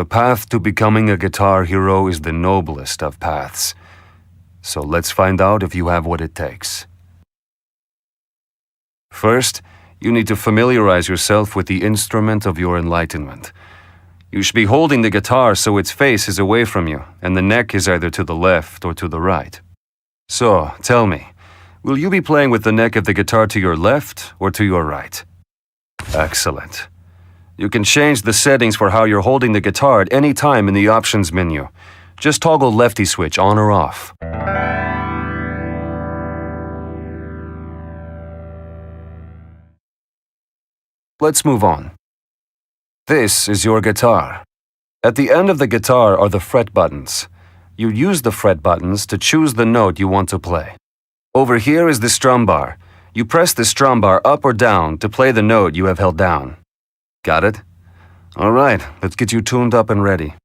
The path to becoming a guitar hero is the noblest of paths. So let's find out if you have what it takes. First, you need to familiarize yourself with the instrument of your enlightenment. You should be holding the guitar so its face is away from you, and the neck is either to the left or to the right. So, tell me, will you be playing with the neck of the guitar to your left or to your right? Excellent. You can change the settings for how you're holding the guitar at any time in the options menu. Just toggle lefty switch on or off. Let's move on. This is your guitar. At the end of the guitar are the fret buttons. You use the fret buttons to choose the note you want to play. Over here is the strum bar. You press the strum bar up or down to play the note you have held down. Got it? All right, let's get you tuned up and ready.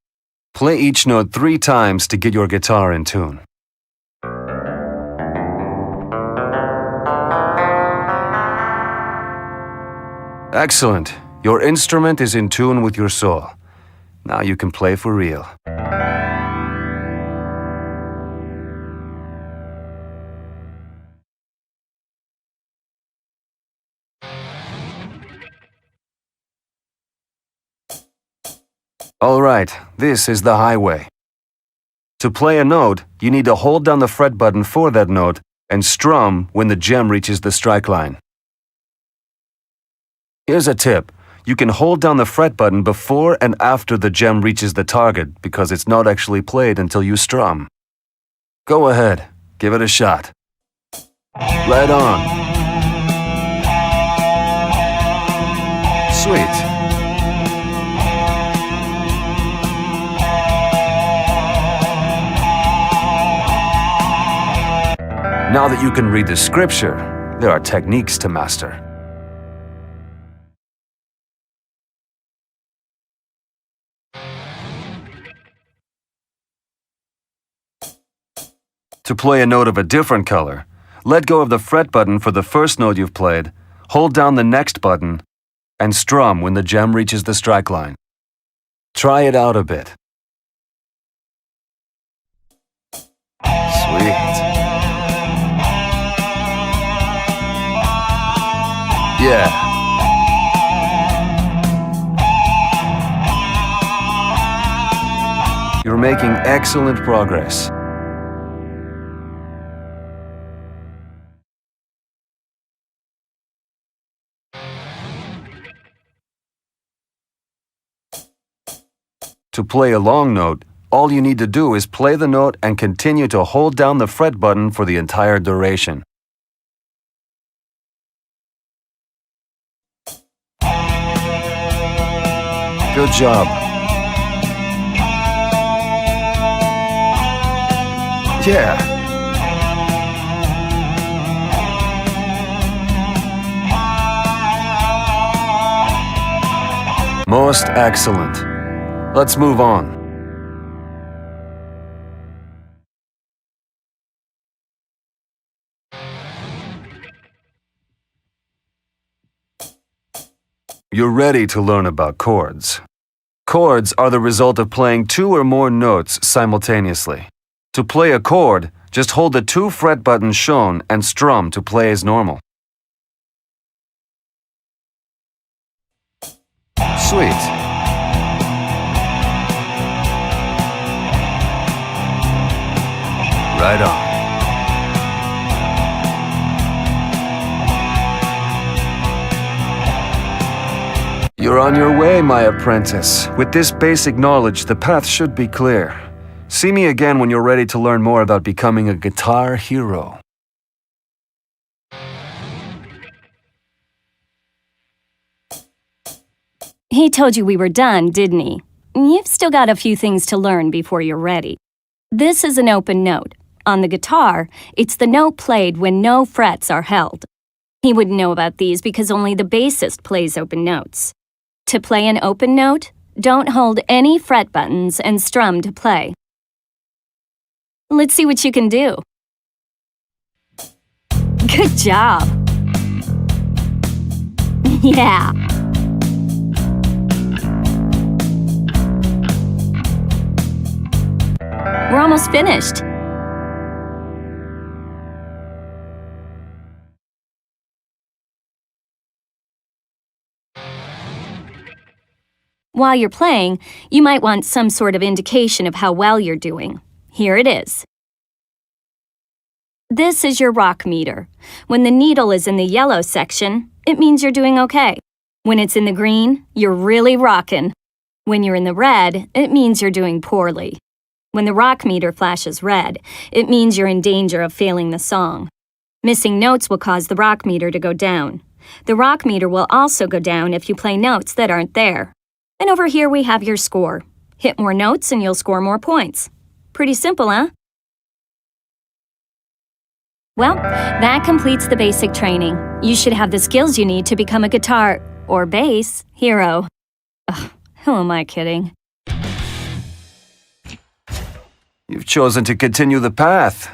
Play each note 3 times to get your guitar in tune. Excellent. Your instrument is in tune with your soul. Now you can play for real. All right, this is the highway. To play a note, you need to hold down the fret button for that note and strum when the gem reaches the strike line. Here's a tip. You can hold down the fret button before and after the gem reaches the target because it's not actually played until you strum. Go ahead, give it a shot. Right on. Sweet. Now that you can read the scripture, there are techniques to master. To play a note of a different color, let go of the fret button for the first note you've played, hold down the next button, and strum when the gem reaches the strike line. Try it out a bit. Sweet. Yeah. You're making excellent progress. To play a long note, all you need to do is play the note and continue to hold down the fret button for the entire duration. Good job. Yeah. Most excellent. Let's move on. You're ready to learn about chords. Chords are the result of playing 2 or more notes simultaneously. To play a chord, just hold the 2 fret buttons shown and strum to play as normal. Sweet. Right on. You're on your way, my apprentice. With this basic knowledge, the path should be clear. See me again when you're ready to learn more about becoming a guitar hero. He told you we were done, didn't he? You've still got a few things to learn before you're ready. This is an open note. On the guitar, it's the note played when no frets are held. He wouldn't know about these because only the bassist plays open notes. To play an open note, don't hold any fret buttons and strum to play. Let's see what you can do. Good job. Yeah. almost finished. While you're playing, you might want some sort of indication of how well you're doing. Here it is. This is your rock meter. When the needle is in the yellow section, it means you're doing okay. When it's in the green, you're really rockin'. When you're in the red, it means you're doing poorly. When the rock meter flashes red, it means you're in danger of failing the song. Missing notes will cause the rock meter to go down. The rock meter will also go down if you play notes that aren't there. And over here we have your score. Hit more notes and you'll score more points. Pretty simple, huh? Well, that completes the basic training. You should have the skills you need to become a guitar, or bass, hero. Ugh, who am I kidding? You've chosen to continue the path.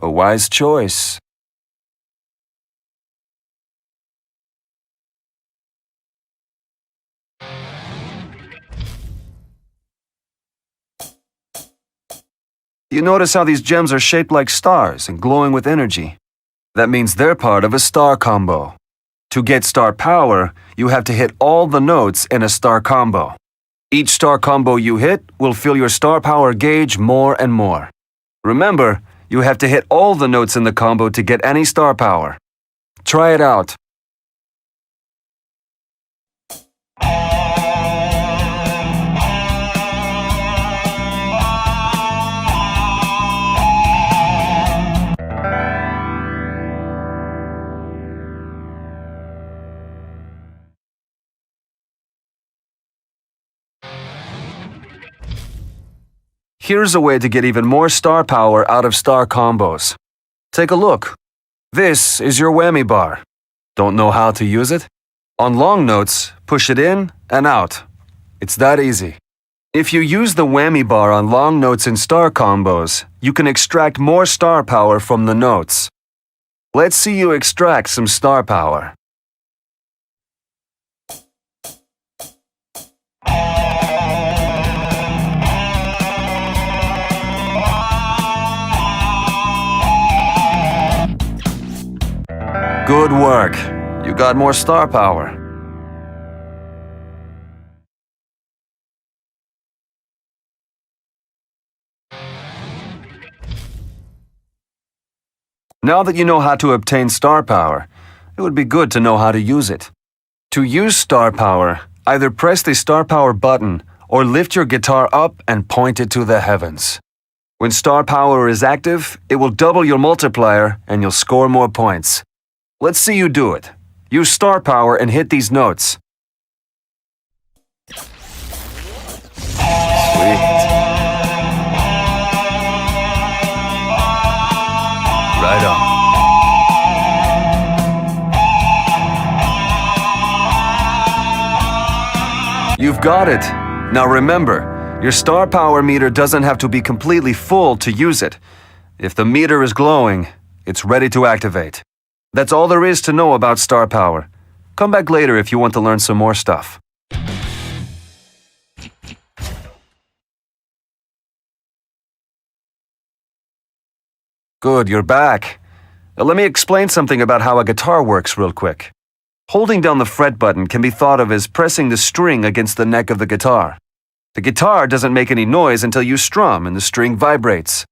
A wise choice. You notice how these gems are shaped like stars and glowing with energy. That means they're part of a star combo. To get star power, you have to hit all the notes in a star combo. Each star combo you hit will fill your star power gauge more and more. Remember, you have to hit all the notes in the combo to get any star power. Try it out. Here's a way to get even more star power out of star combos. Take a look. This is your whammy bar. Don't know how to use it? On long notes, push it in and out. It's that easy. If you use the whammy bar on long notes in star combos, you can extract more star power from the notes. Let's see you extract some star power. Good work. You got more star power. Now that you know how to obtain star power, it would be good to know how to use it. To use star power, either press the star power button or lift your guitar up and point it to the heavens. When star power is active, it will double your multiplier and you'll score more points. Let's see you do it. Use star power and hit these notes. Sweet. Right on. You've got it. Now remember, your star power meter doesn't have to be completely full to use it. If the meter is glowing, it's ready to activate. That's all there is to know about star power. Come back later if you want to learn some more stuff. Good, you're back. Now let me explain something about how a guitar works real quick. Holding down the fret button can be thought of as pressing the string against the neck of the guitar. The guitar doesn't make any noise until you strum and the string vibrates.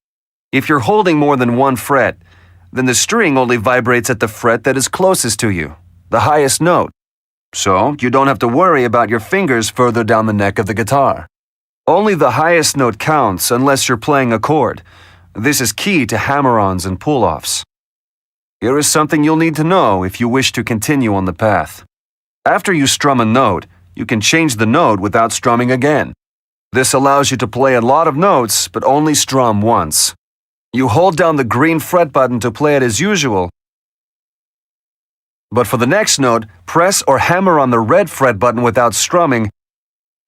If you're holding more than one fret, then the string only vibrates at the fret that is closest to you, the highest note. So you don't have to worry about your fingers further down the neck of the guitar. Only the highest note counts unless you're playing a chord. This is key to hammer-ons and pull-offs. Here is something you'll need to know if you wish to continue on the path. After you strum a note, you can change the note without strumming again. This allows you to play a lot of notes but only strum once. You hold down the green fret button to play it as usual, but for the next note, press or hammer on the red fret button without strumming,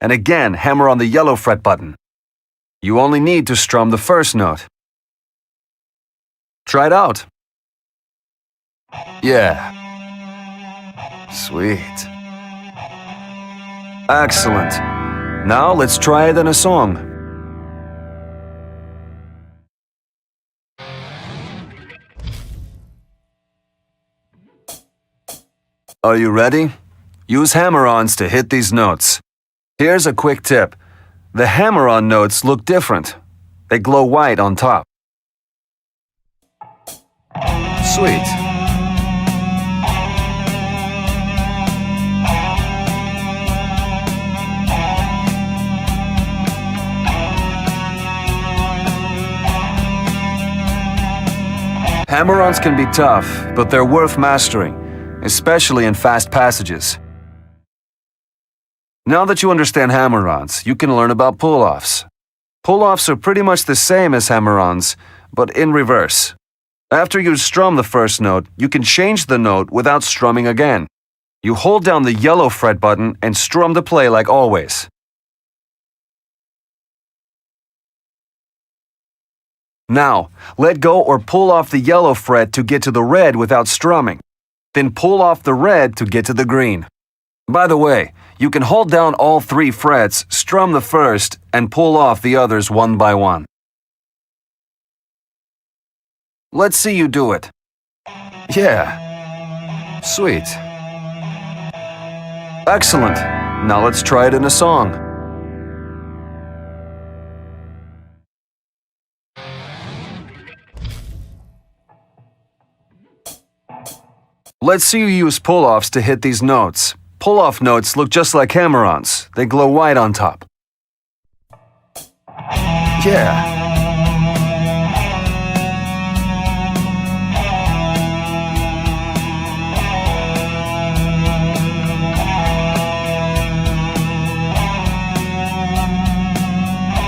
and again hammer on the yellow fret button. You only need to strum the first note. Try it out. Yeah. Sweet. Excellent. Now let's try it in a song. Are you ready? Use hammer-ons to hit these notes. Here's a quick tip. The hammer-on notes look different. They glow white on top. Sweet. Hammer-ons can be tough, but they're worth mastering, especially in fast passages. Now that you understand hammer-ons, you can learn about pull-offs. Pull-offs are pretty much the same as hammer-ons, but in reverse. After you strum the first note, you can change the note without strumming again. You hold down the yellow fret button and strum the play like always. Now, let go or pull off the yellow fret to get to the red without strumming. Then pull off the red to get to the green. By the way, you can hold down all 3 frets, strum the first, and pull off the others one by one. Let's see you do it. Yeah. Sweet. Excellent. Now let's try it in a song. Let's see you use pull-offs to hit these notes. Pull-off notes look just like hammer-ons. They glow white on top. Yeah.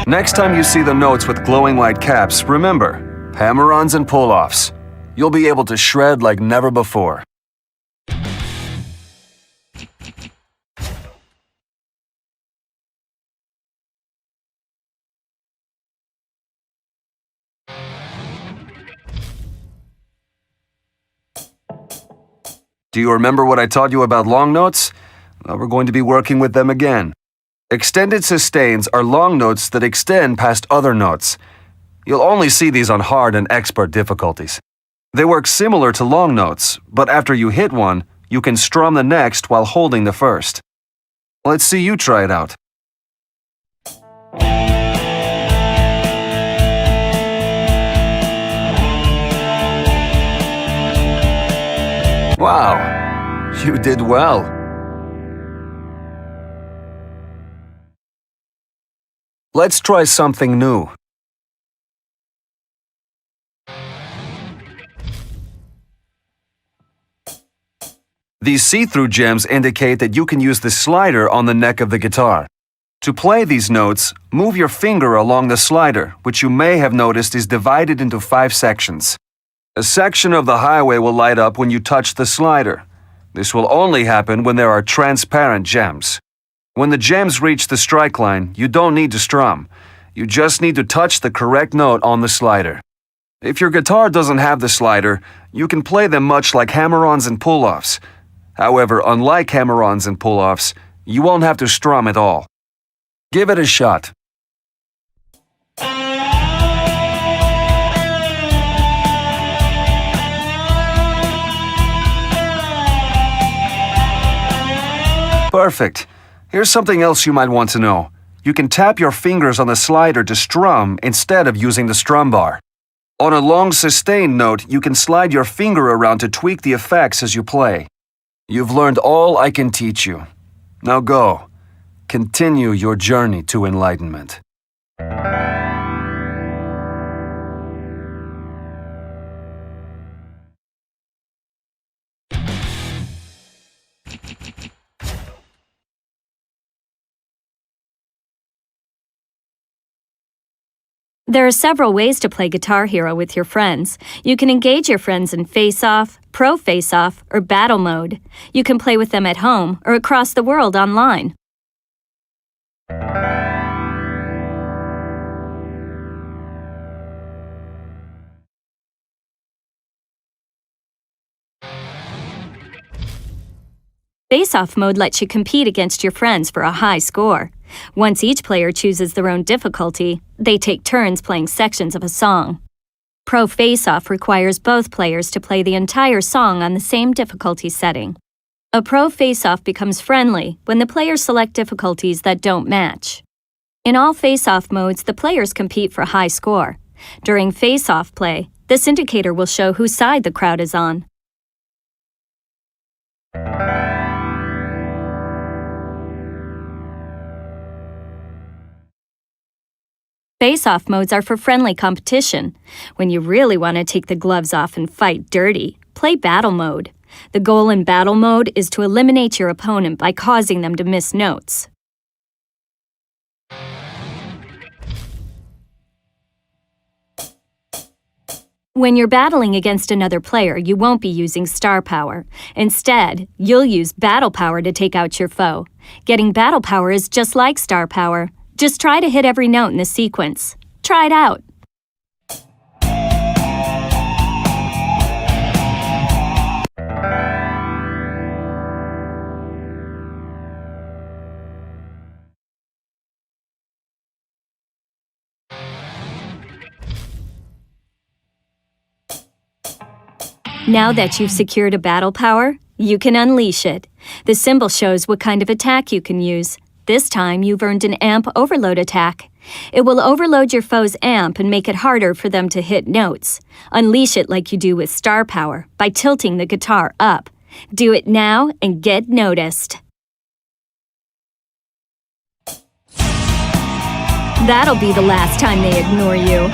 Next time you see the notes with glowing white caps, remember, hammer-ons and pull-offs. You'll be able to shred like never before. Do you remember what I taught you about long notes? Well, we're going to be working with them again. Extended sustains are long notes that extend past other notes. You'll only see these on hard and expert difficulties. They work similar to long notes, but after you hit one, you can strum the next while holding the first. Let's see you try it out. Wow, you did well. Let's try something new. These see-through gems indicate that you can use the slider on the neck of the guitar. To play these notes, move your finger along the slider, which you may have noticed is divided into 5 sections. A section of the highway will light up when you touch the slider. This will only happen when there are transparent gems. When the gems reach the strike line, you don't need to strum. You just need to touch the correct note on the slider. If your guitar doesn't have the slider, you can play them much like hammer-ons and pull-offs. However, unlike hammer-ons and pull-offs, you won't have to strum at all. Give it a shot. Perfect. Here's something else you might want to know. You can tap your fingers on the slider to strum instead of using the strum bar. On a long sustained note, you can slide your finger around to tweak the effects as you play. You've learned all I can teach you. Now go. Continue your journey to enlightenment. There are several ways to play Guitar Hero with your friends. You can engage your friends in Face-Off, Pro Face-Off, or Battle Mode. You can play with them at home or across the world online. Face-Off mode lets you compete against your friends for a high score. Once each player chooses their own difficulty, they take turns playing sections of a song. Pro Face-Off requires both players to play the entire song on the same difficulty setting. A pro face-off becomes friendly when the players select difficulties that don't match. In all face-off modes, the players compete for high score. During face-off play, this indicator will show whose side the crowd is on. Face-off modes are for friendly competition. When you really want to take the gloves off and fight dirty, play battle mode. The goal in battle mode is to eliminate your opponent by causing them to miss notes. When you're battling against another player, you won't be using star power. Instead, you'll use battle power to take out your foe. Getting battle power is just like star power. Just try to hit every note in the sequence. Try it out. Now that you've secured a battle power, you can unleash it. The symbol shows what kind of attack you can use. This time, you've earned an amp overload attack. It will overload your foe's amp and make it harder for them to hit notes. Unleash it like you do with star power, by tilting the guitar up. Do it now and get noticed. That'll be the last time they ignore you.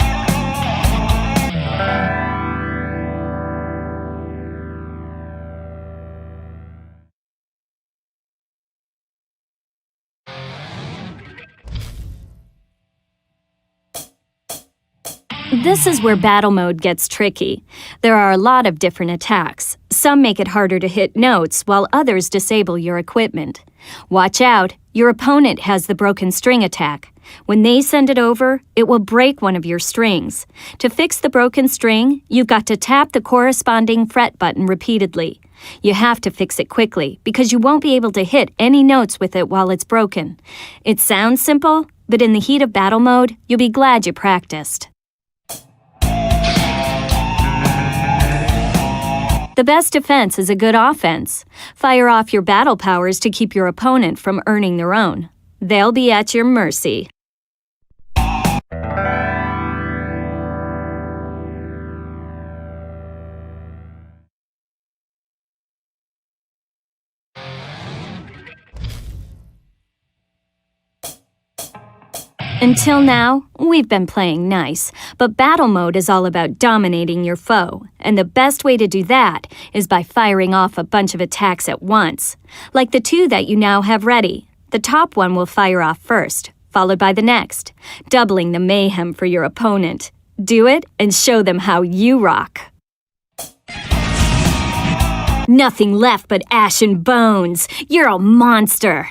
This is where battle mode gets tricky. There are a lot of different attacks. Some make it harder to hit notes, while others disable your equipment. Watch out, your opponent has the broken string attack. When they send it over, it will break one of your strings. To fix the broken string, you've got to tap the corresponding fret button repeatedly. You have to fix it quickly, because you won't be able to hit any notes with it while it's broken. It sounds simple, but in the heat of battle mode, you'll be glad you practiced. The best defense is a good offense. Fire off your battle powers to keep your opponent from earning their own. They'll be at your mercy. Until now, we've been playing nice, but battle mode is all about dominating your foe, and the best way to do that is by firing off a bunch of attacks at once, like the two that you now have ready. The top one will fire off first, followed by the next, doubling the mayhem for your opponent. Do it and show them how you rock. Nothing left but ash and bones. You're a monster.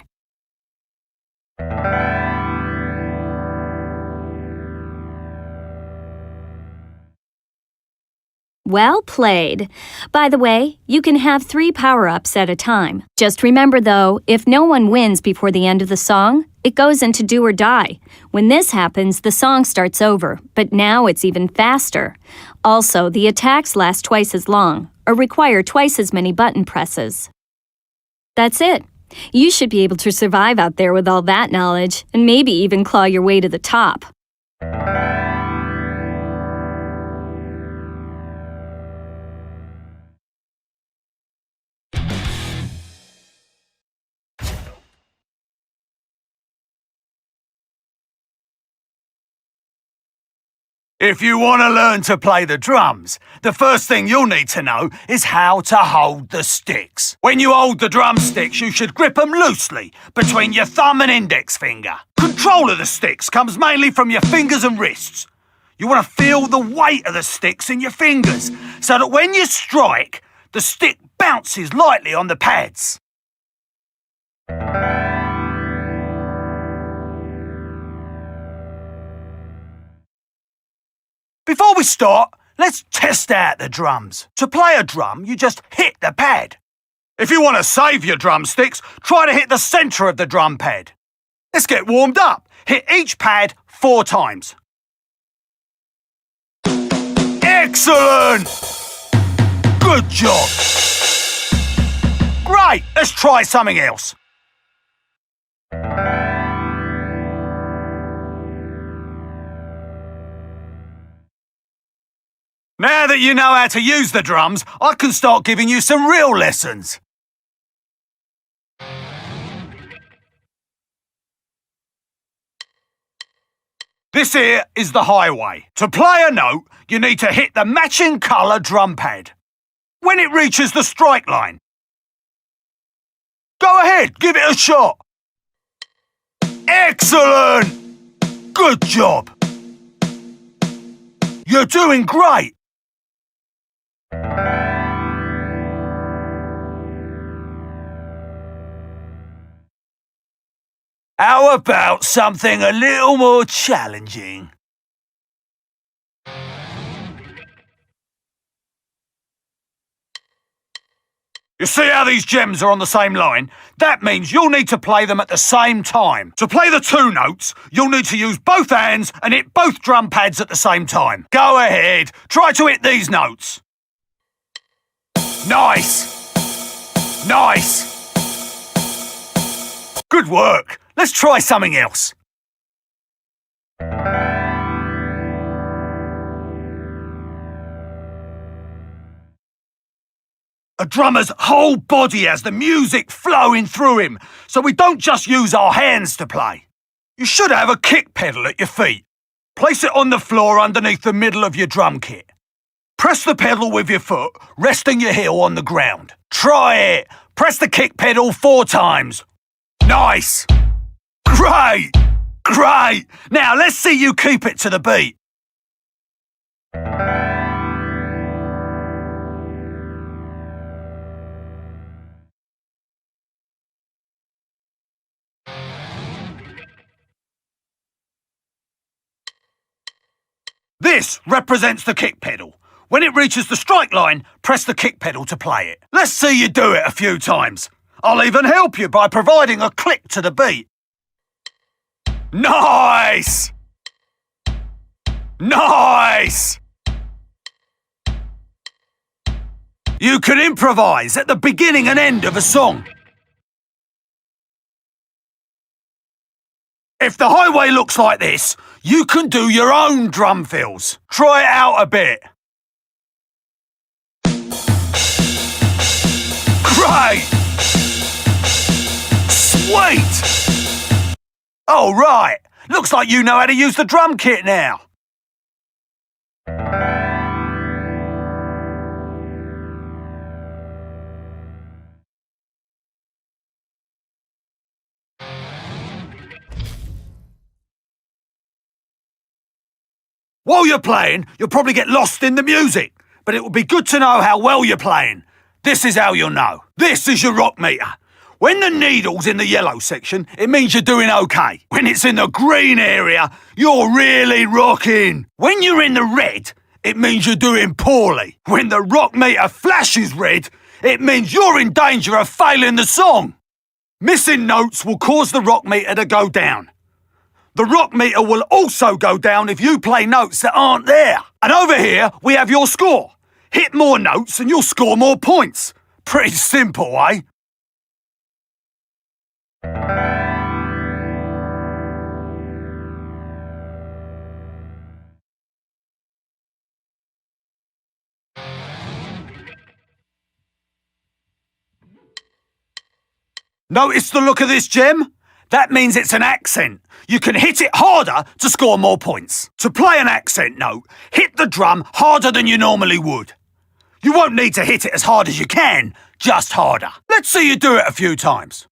Well played. By the way, you can have 3 power-ups at a time. Just remember though, if no one wins before the end of the song, it goes into do or die. When this happens, the song starts over, but now it's even faster. Also, the attacks last twice as long, or require twice as many button presses. That's it. You should be able to survive out there with all that knowledge, and maybe even claw your way to the top. If you want to learn to play the drums, the first thing you'll need to know is how to hold the sticks. When you hold the drumsticks, you should grip them loosely between your thumb and index finger. Control of the sticks comes mainly from your fingers and wrists. You want to feel the weight of the sticks in your fingers, so that when you strike, the stick bounces lightly on the pads. Before we start, let's test out the drums. To play a drum, you just hit the pad. If you want to save your drumsticks, try to hit the centre of the drum pad. Let's get warmed up. Hit each pad 4 times. Excellent! Good job! Great, let's try something else. Now that you know how to use the drums, I can start giving you some real lessons. This here is the highway. To play a note, you need to hit the matching colour drum pad. When it reaches the strike line, go ahead, give it a shot. Excellent! Good job. You're doing great. How about something a little more challenging? You see how these gems are on the same line? That means you'll need to play them at the same time. To play the two notes, you'll need to use both hands and hit both drum pads at the same time. Go ahead, try to hit these notes. Nice! Nice! Good work. Let's try something else. A drummer's whole body has the music flowing through him, so we don't just use our hands to play. You should have a kick pedal at your feet. Place it on the floor underneath the middle of your drum kit. Press the pedal with your foot, resting your heel on the ground. Try it. Press the kick pedal 4 times. Nice. Great. Great. Now let's see you keep it to the beat. This represents the kick pedal. When it reaches the strike line, press the kick pedal to play it. Let's see you do it a few times. I'll even help you by providing a click to the beat. Nice! Nice! You can improvise at the beginning and end of a song. If the highway looks like this, you can do your own drum fills. Try it out a bit. Great! Sweet! Oh, right. Looks like you know how to use the drum kit now. While you're playing, you'll probably get lost in the music, but it will be good to know how well you're playing. This is how you'll know. This is your rock meter. When the needle's in the yellow section, it means you're doing okay. When it's in the green area, you're really rocking. When you're in the red, it means you're doing poorly. When the rock meter flashes red, it means you're in danger of failing the song. Missing notes will cause the rock meter to go down. The rock meter will also go down if you play notes that aren't there. And over here, we have your score. Hit more notes and you'll score more points. Pretty simple, eh? Notice the look of this gem? That means it's an accent. You can hit it harder to score more points. To play an accent note, hit the drum harder than you normally would. You won't need to hit it as hard as you can, just harder. Let's see you do it a few times.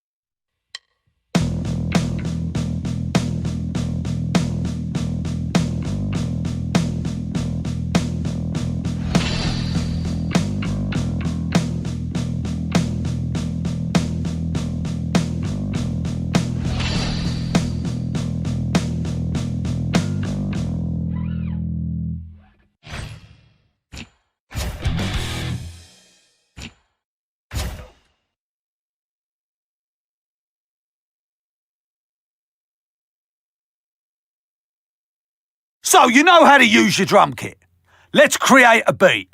So you know how to use your drum kit. Let's create a beat.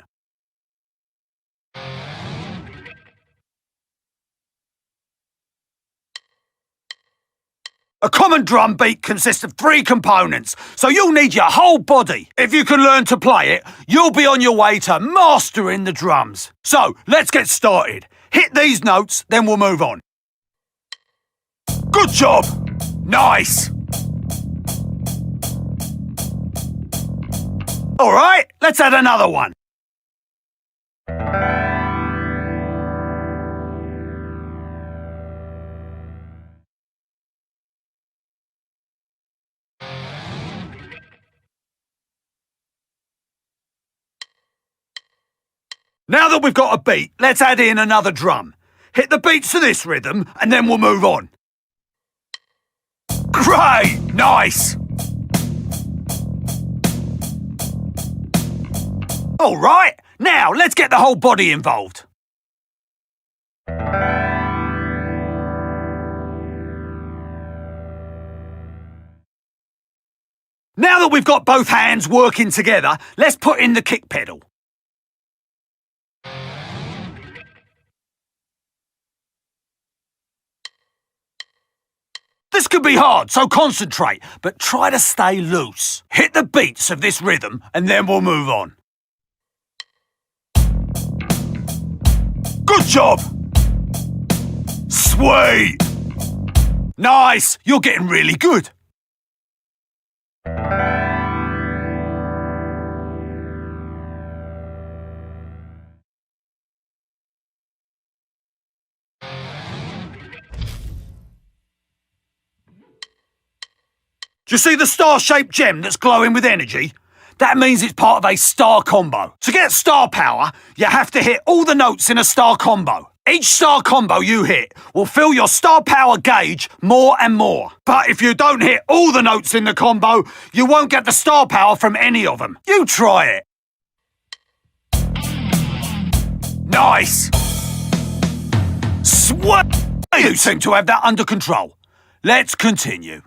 A common drum beat consists of 3 components, so you'll need your whole body. If you can learn to play it, you'll be on your way to mastering the drums. So, let's get started. Hit these notes, then we'll move on. Good job! Nice! Alright, let's add another one. Now that we've got a beat, let's add in another drum. Hit the beats to this rhythm, and then we'll move on. Great! Nice! All right, now let's get the whole body involved. Now that we've got both hands working together, let's put in the kick pedal. This could be hard, so concentrate, but try to stay loose. Hit the beats of this rhythm, and then we'll move on. Good job! Sweet! Nice! You're getting really good. Do you see the star-shaped gem that's glowing with energy? That means it's part of a star combo. To get star power, you have to hit all the notes in a star combo. Each star combo you hit will fill your star power gauge more and more. But if you don't hit all the notes in the combo, you won't get the star power from any of them. You try it. Nice. Sweet. You seem to have that under control. Let's continue.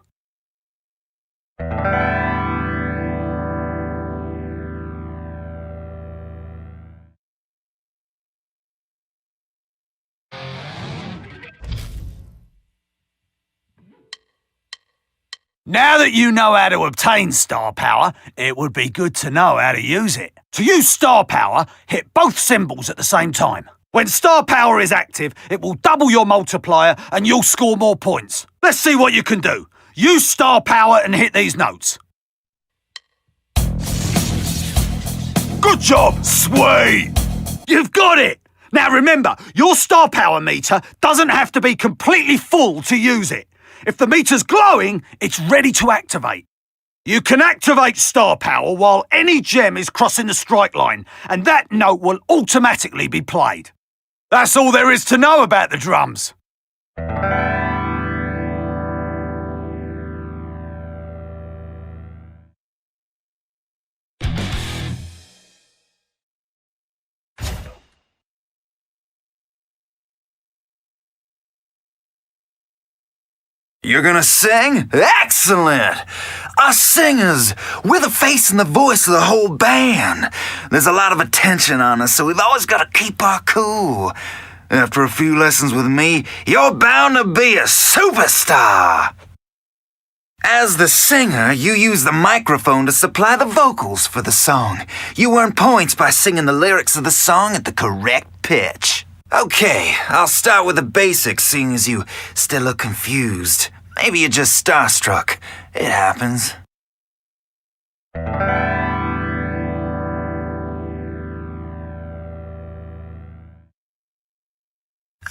Now that you know how to obtain star power, it would be good to know how to use it. To use star power, hit both cymbals at the same time. When star power is active, it will double your multiplier and you'll score more points. Let's see what you can do. Use star power and hit these notes. Good job! Sweet! You've got it! Now remember, your star power meter doesn't have to be completely full to use it. If the meter's glowing, it's ready to activate. You can activate star power while any gem is crossing the strike line, and that note will automatically be played. That's all there is to know about the drums. You're gonna sing? Excellent! Us singers, we're the face and the voice of the whole band. There's a lot of attention on us, so we've always got to keep our cool. After a few lessons with me, you're bound to be a superstar. As the singer, you use the microphone to supply the vocals for the song. You earn points by singing the lyrics of the song at the correct pitch. Okay, I'll start with the basics, seeing as you still look confused. Maybe you're just starstruck. It happens.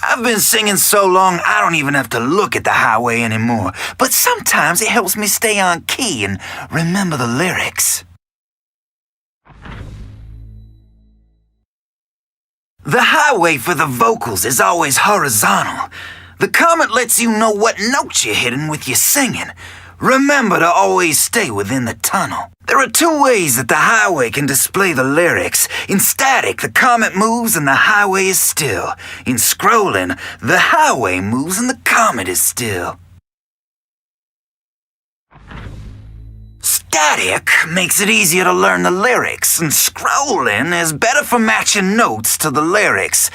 I've been singing so long I don't even have to look at the highway anymore, but sometimes it helps me stay on key and remember the lyrics. The highway for the vocals is always horizontal. The comment lets you know what notes you're hitting with your singing. Remember to always stay within the tunnel. There are 2 ways that the highway can display the lyrics. In static, the comet moves and the highway is still. In scrolling, the highway moves and the comet is still. Static makes it easier to learn the lyrics, and scrolling is better for matching notes to the lyrics.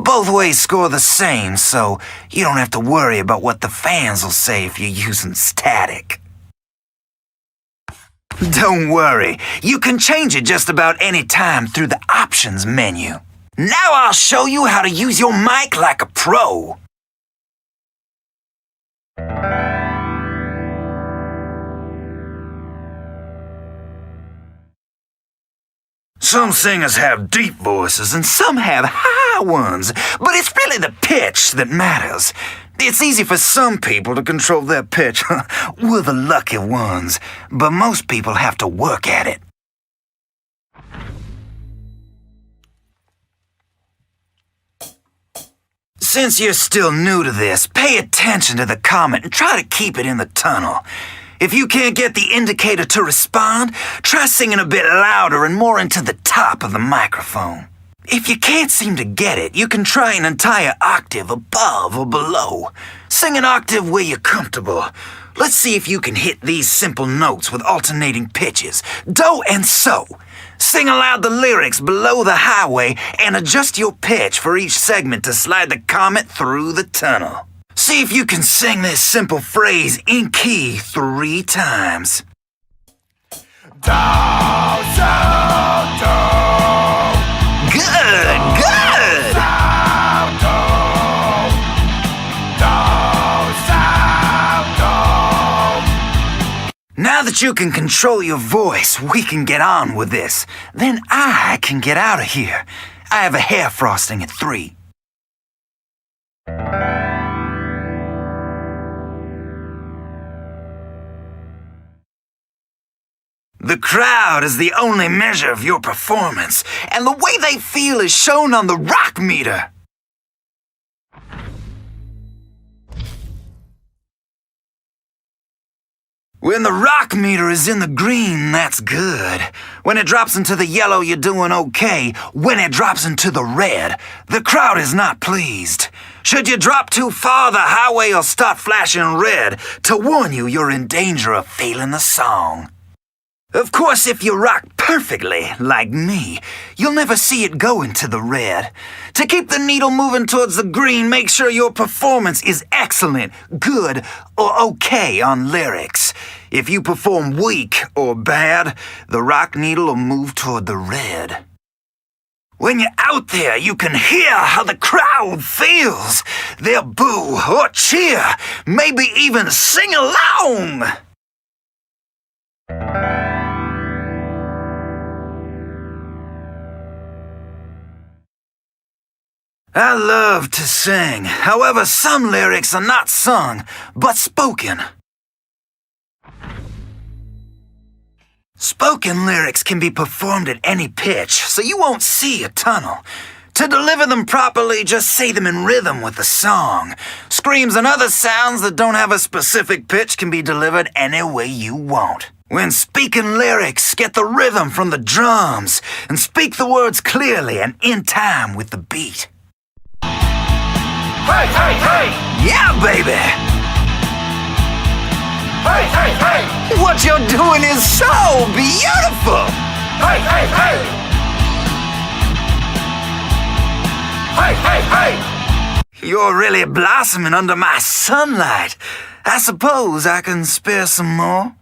Both ways score the same, so you don't have to worry about what the fans will say if you're using static. Don't worry, you can change it just about any time through the options menu. Now I'll show you how to use your mic like a pro. Some singers have deep voices and some have high ones, but it's really the pitch that matters. It's easy for some people to control their pitch. We're the lucky ones, but most people have to work at it. Since you're still new to this, pay attention to the comment and try to keep it in the tunnel. If you can't get the indicator to respond, try singing a bit louder and more into the top of the microphone. If you can't seem to get it, you can try an entire octave above or below. Sing an octave where you're comfortable. Let's see if you can hit these simple notes with alternating pitches, do and so. Sing aloud the lyrics below the highway and adjust your pitch for each segment to slide the comet through the tunnel. See if you can sing this simple phrase in key 3 times. Do, so, do. Good, good! So, do. Do, so, do. Now that you can control your voice, we can get on with this. Then I can get out of here. I have a hair frosting at 3. The crowd is the only measure of your performance, and the way they feel is shown on the rock meter. When the rock meter is in the green, that's good. When it drops into the yellow, you're doing okay. When it drops into the red, the crowd is not pleased. Should you drop too far, the highway will start flashing red to warn you you're in danger of failing the song. Of course, if you rock perfectly, like me, you'll never see it go into the red. To keep the needle moving towards the green, make sure your performance is excellent, good, or okay on lyrics. If you perform weak or bad, the rock needle will move toward the red. When you're out there, you can hear how the crowd feels. They'll boo or cheer, maybe even sing along. I love to sing. However, some lyrics are not sung, but spoken. Spoken lyrics can be performed at any pitch, so you won't see a tunnel. To deliver them properly, just say them in rhythm with the song. Screams and other sounds that don't have a specific pitch can be delivered any way you want. When speaking lyrics, get the rhythm from the drums and speak the words clearly and in time with the beat. Hey, hey, hey! Yeah, baby! Hey, hey, hey! What you're doing is so beautiful! Hey, hey, hey! Hey, hey, hey! You're really blossoming under my sunlight. I suppose I can spare some more?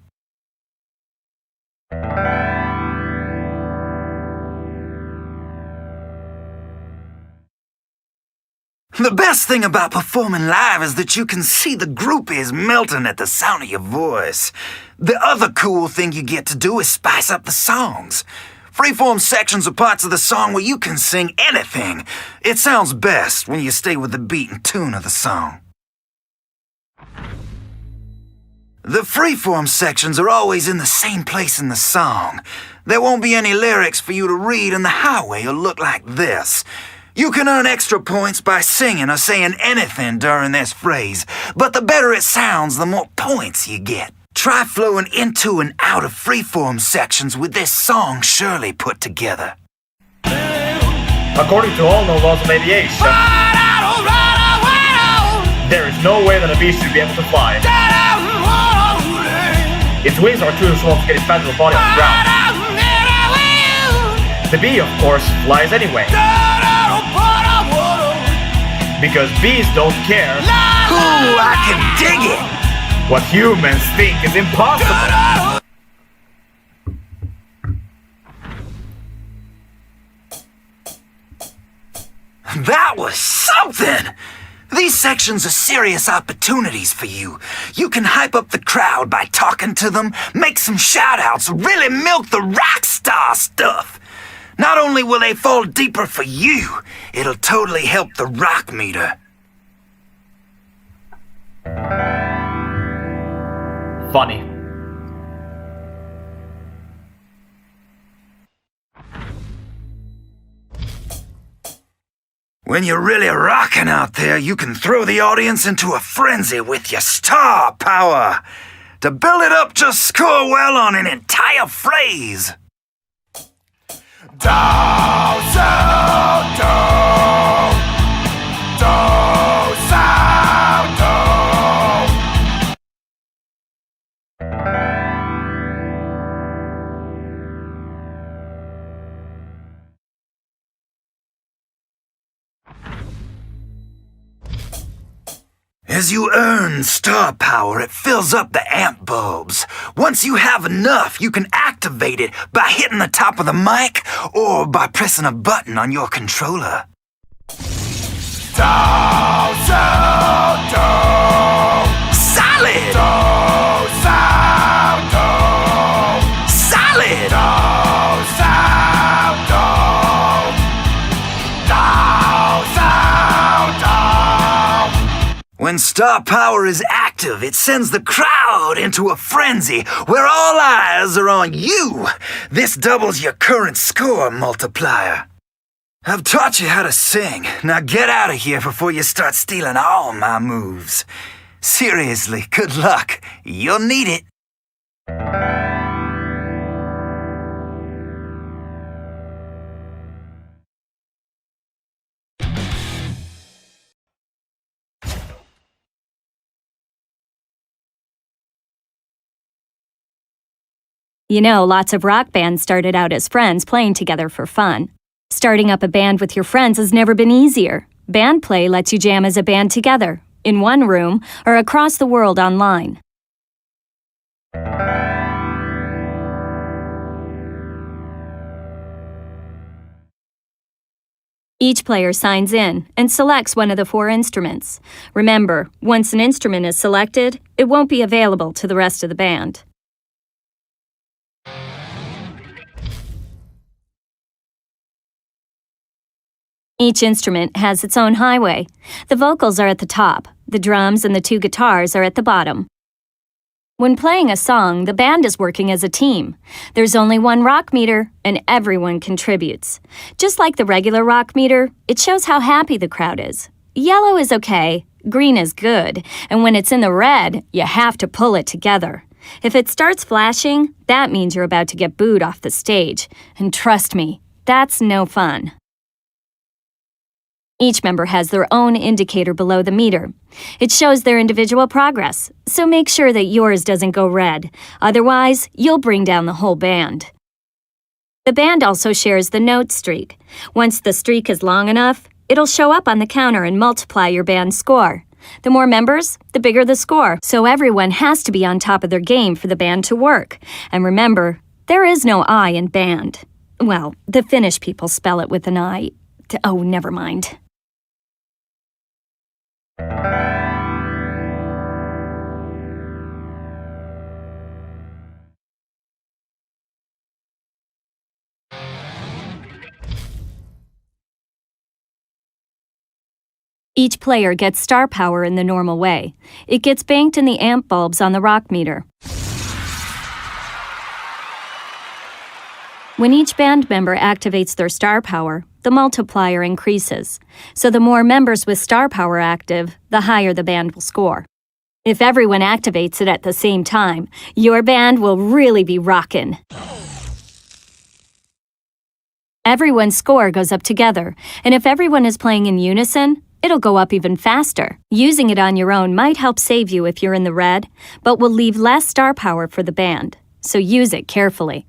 The best thing about performing live is that you can see the groupies melting at the sound of your voice. The other cool thing you get to do is spice up the songs. Freeform sections are parts of the song where you can sing anything. It sounds best when you stay with the beat and tune of the song. The freeform sections are always in the same place in the song. There won't be any lyrics for you to read, and the highway will look like this. You can earn extra points by singing or saying anything during this phrase, but the better it sounds, the more points you get. Try flowing into and out of freeform sections with this song Shirley put together. According to all known laws of aviation, there is no way that a bee should be able to fly. Its wings are too small to get its magical body on the ground. The bee, of course, flies anyway. because bees don't care Ooh, I can dig it! what humans think is impossible. That was something! These sections are serious opportunities for you. You can hype up the crowd by talking to them, make some shout-outs, really milk the rock star stuff. Not only will they fall deeper for you, it'll totally help the rock meter. Funny. When you're really rocking out there, you can throw the audience into a frenzy with your star power. To build it up, just score well on an entire phrase. Do, so, do. Do, so, do. As you earn star power, it fills up the amp bulbs. Once you have enough, you can activate it by hitting the top of the mic or by pressing a button on your controller. Do, so, do. Solid! Do, so, do. Solid! Do, so, do. Do, so, do. When star power is active, it sends the crowd into a frenzy where all eyes are on you. This doubles your current score multiplier. I've taught you how to sing. Now get out of here before you start stealing all my moves. Seriously, good luck. You'll need it. You know, lots of rock bands started out as friends playing together for fun. Starting up a band with your friends has never been easier. Band play lets you jam as a band together, in one room, or across the world online. Each player signs in and selects one of the 4 instruments. Remember, once an instrument is selected, it won't be available to the rest of the band. Each instrument has its own highway. The vocals are at the top, the drums and the 2 guitars are at the bottom. When playing a song, the band is working as a team. There's only one rock meter, and everyone contributes. Just like the regular rock meter, it shows how happy the crowd is. Yellow is okay, green is good, and when it's in the red, you have to pull it together. If it starts flashing, that means you're about to get booed off the stage. And trust me, that's no fun. Each member has their own indicator below the meter. It shows their individual progress, so make sure that yours doesn't go red. Otherwise, you'll bring down the whole band. The band also shares the note streak. Once the streak is long enough, it'll show up on the counter and multiply your band's score. The more members, the bigger the score, so everyone has to be on top of their game for the band to work. And remember, there is no I in band. Well, the Finnish people spell it with an I. Oh, never mind. Each player gets star power in the normal way. It gets banked in the amp bulbs on the rock meter. When each band member activates their star power, the multiplier increases. So the more members with star power active, the higher the band will score. If everyone activates it at the same time, your band will really be rockin'. Everyone's score goes up together, and if everyone is playing in unison, it'll go up even faster. Using it on your own might help save you if you're in the red, but will leave less star power for the band, so use it carefully.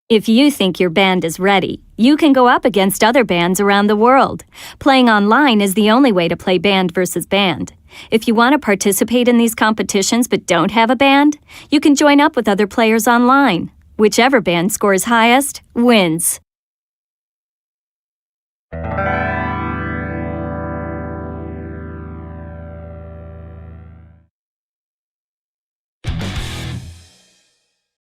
If you think your band is ready, you can go up against other bands around the world. Playing online is the only way to play band versus band. If you want to participate in these competitions but don't have a band, you can join up with other players online. Whichever band scores highest wins.